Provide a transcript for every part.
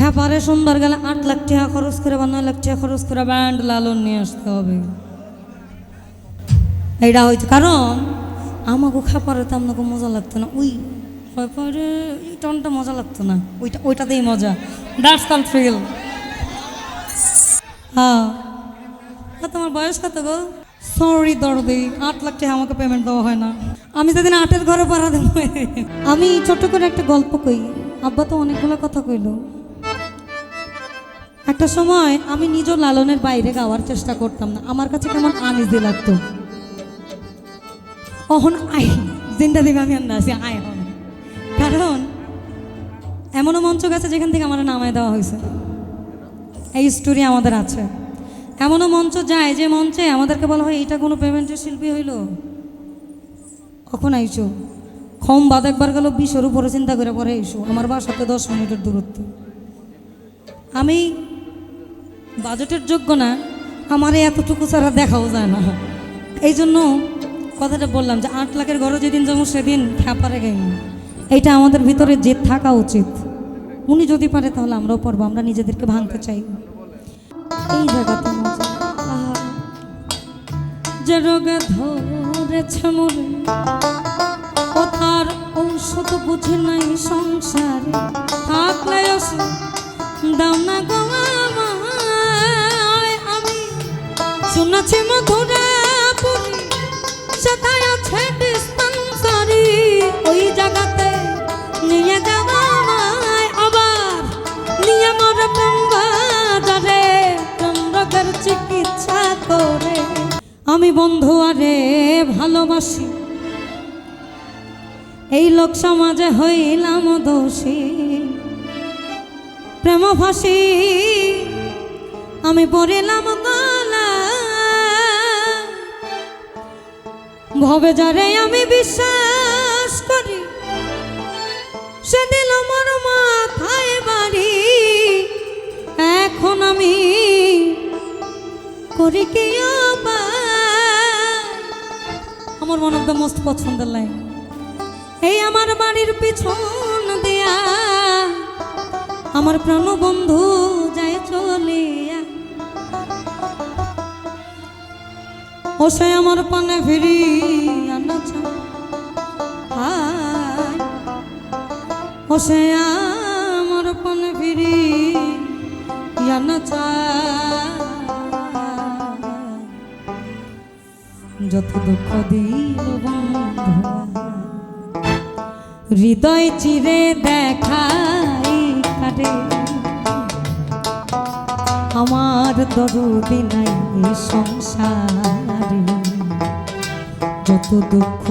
খেপারে সুন্দর গেলে 8 লাখ টাকা খরচ করে বা 9 লাখ টাকা খরচ করে ব্যান্ড লালন নিয়ে আসতে হবে। এইটা হয়েছে কারণ আমাকে খেপারে তো আপনাকে মজা লাগতো না, ওই খেপারে এই টনটা মজা লাগতো না, ওইটাতেই মজা। That's call feel. হ্যাঁ, তোমার বয়স কত গো? সরি দরদি, 8 লাখ টাকা আমাকে পেমেন্ট দেওয়া হয় না। আমি সেদিন 8-এর ঘরে পাড়া দেব। আমি ছোট্ট করে একটা গল্প কই, আব্বা তো অনেকগুলো কথা কইল। একটা সময় আমি নিজেও লালনের বাইরে গাওয়ার চেষ্টা করতাম না, আমার কাছে কেমন আনইজি লাগতো। কখন আই জিন্দা দিকে আমি আন্না আছি আয় হন, কারণ এমনও মঞ্চ গেছে যেখান থেকে আমার নামায় দেওয়া হয়েছে। এই স্টোরি আমাদের আছে। এমনও মঞ্চ যায় যে মঞ্চে আমাদেরকে বলা হয় এটা কোনো পেমেন্টের শিল্পী হইল। কখন আইসো? ক্ষম বাদ একবার গেল 20-এর উপরে চিন্তা করে পরে এসো। আমার বাসাতে 10 মিনিটের দূরত্ব। আমি বাজেটের যোগ্য না, আমার এতটুকু ছাড়া দেখাও যায় না। এই জন্য কথাটা বললাম যে 8 লাখের ঘরে যেদিন যাবো সেদিন খ্যাপারে গাইনি। এইটা আমাদের ভিতরে জেদ থাকা উচিত। উনি যদি পারে তাহলে আমরাও পারবো, আমরা নিজেদেরকে ভাঙতে চাই। এই জায়গাতে মজা যে রোগে ধরেছে মরে, ও তার ঔষধ বুঝে নাই সংসারে। থাকলে দাও না গো আমায়, আমি শুনেছি মধুরা পুরী সেটাই আছে ডিসপেন্সারি। ওই জায়গাতে নিয়ে যাওয়া আমায়, আবার নিয়ে মর ব্রহ্মবাজারে রোগের চিকিৎসা করে। আমি বন্ধু আরে ভালোবাসি, এই লোক সমাজে হইলাম দোষী। প্রেম ফাঁসি আমি পড়িলাম গলা, ভবে যারে আমি বিশ্বাস করি সে দিল মোর মাথায় বাড়ি। এখন আমি করি কি? আমার মনে হয় মোস্ট পছন্দের লাইন। এই আমার বাড়ির পিছন দিয়া আমার প্রাণ বন্ধু যায় চলিয়া, ও সে আমার পানে ফিরি আনা চায়। ও সে আমার পানে ফিরি আনা চায়। যত দুঃখ দিল বন্ধু হৃদয় চিরে দেখাই কারে, আমার দরদি নাই সংসারে। যত দুঃখ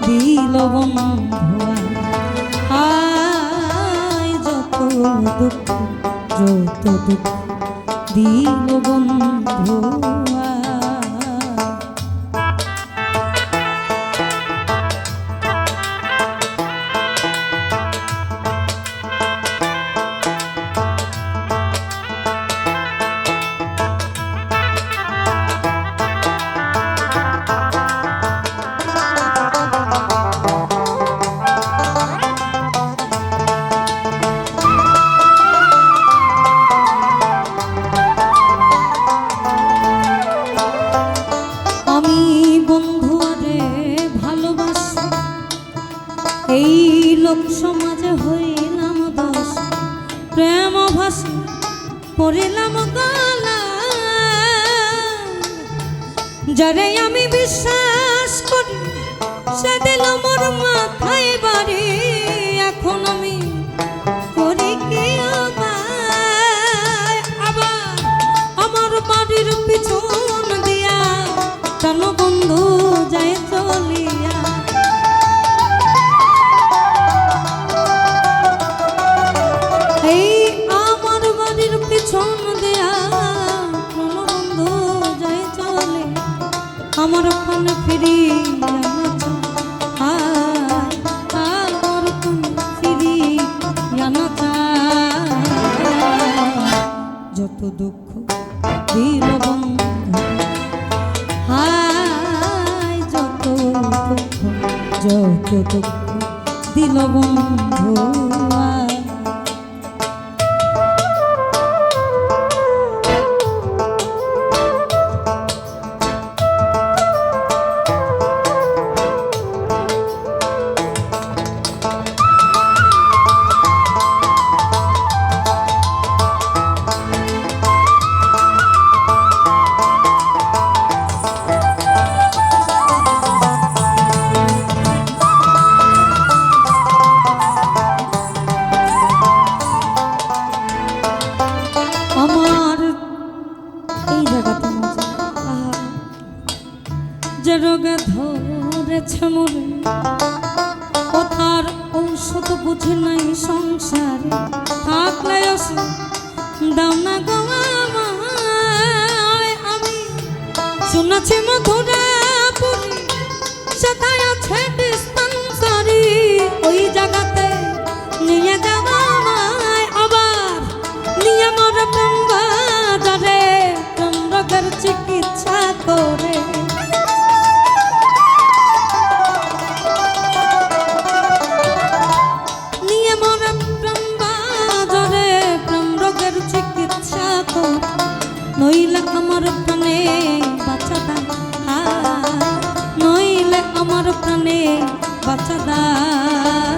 দিল বন্ধু আয়, যত দুঃখ দিল বন্ধু। এই লোক সমাজে হইলাম দোষ, প্রেম ভাষা পড়িলাম গলা। যারে আমি বিশ্বাস করি সে দিল মোর মাথায় বাড়ি। এখন আমি করি কি? আবার আমার বাড়ির পিছন দিয়া কেন বন্ধু যায় চলিয়া। আমার পানে ফিরি আমার পানে ফিরি জানা চায়। যত দুঃখ দিল বন্ধু হায়, যত দুঃখ দিল বন্ধু। কিছু দাও না গো আমায়। আমি শুনেছি মধুরাপুরি সেটাই আছে ডিসপেন্সারি, ওই জায়গাতে নিয়ে যাওয়া আমায়। আবার নিয়ে মোর প্রেম বাজারে প্রেম রোগের চিকিৎসা করে। নিয়ে মোর প্রেম বাজারে প্রেম রোগের চিকিৎসা করে, নইলে আমার প্রাণে বাঁচা দাও, নইলে আমার প্রাণে বাঁচা দাও।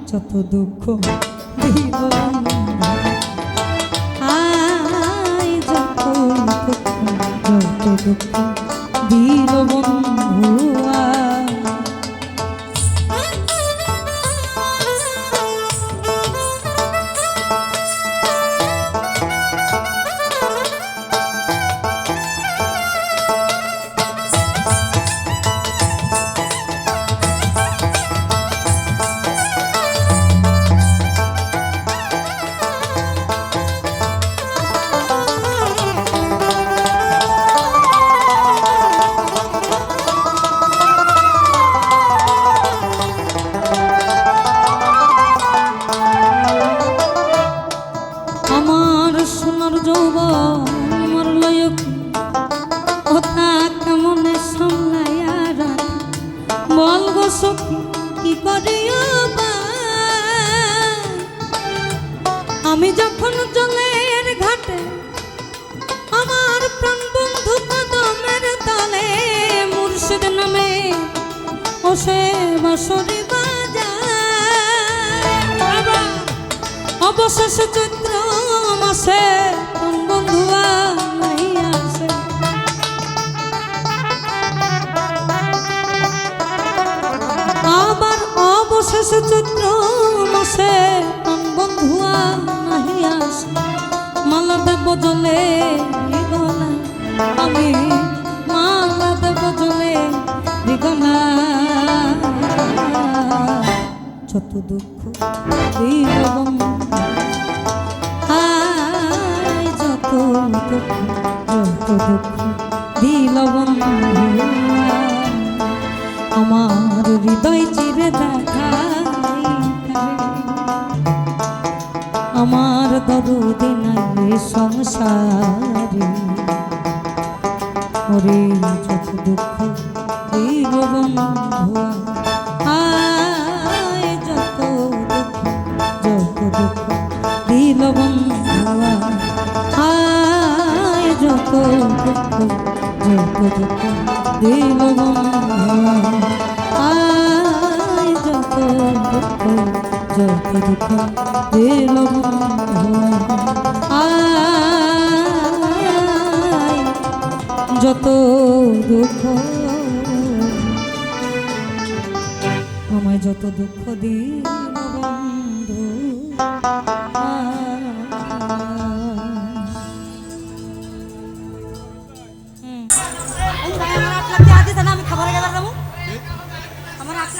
যত দুঃখ দিব আয়, যত দুঃখ দিল বন্ধু আয়। আমার সোনার যৌবন আমার লয়ক কথা কেমনে সামলাইয়া রাখ, বল গো সখী কি করিও বা। আমি যখন জলের ঘাটে আমার প্রাণ বন্ধু কদমের তলে মুর্শিদ নামে ওসে বাঁশরি বাজায়। আবার অবশেষে চৈত্র মাসে কোন বন্ধুয়া নাই আসে। আবার অবশেষে চৈত্র মাসে কোন বন্ধুয়া নাই আসে। মালা দেব জলে গলায়, আমি মালা দেব জলে গলায়। যত দুঃখ দিল বন্ধু আয়, যত দুঃখ দিল বন্ধু আমার হৃদয় চিরে দেখাই। আমার দরদে নাই সংসারে, ওরে যত দুঃখ দিল বন্ধু আয়, যত দুঃখ দিল বন্ধু আয়, যত দুঃখ দিল বন্ধু আয়, যত দুঃখ দিল বন্ধু আয়, যত দুঃখ আমায় যত দুঃখ দিল বন্ধু।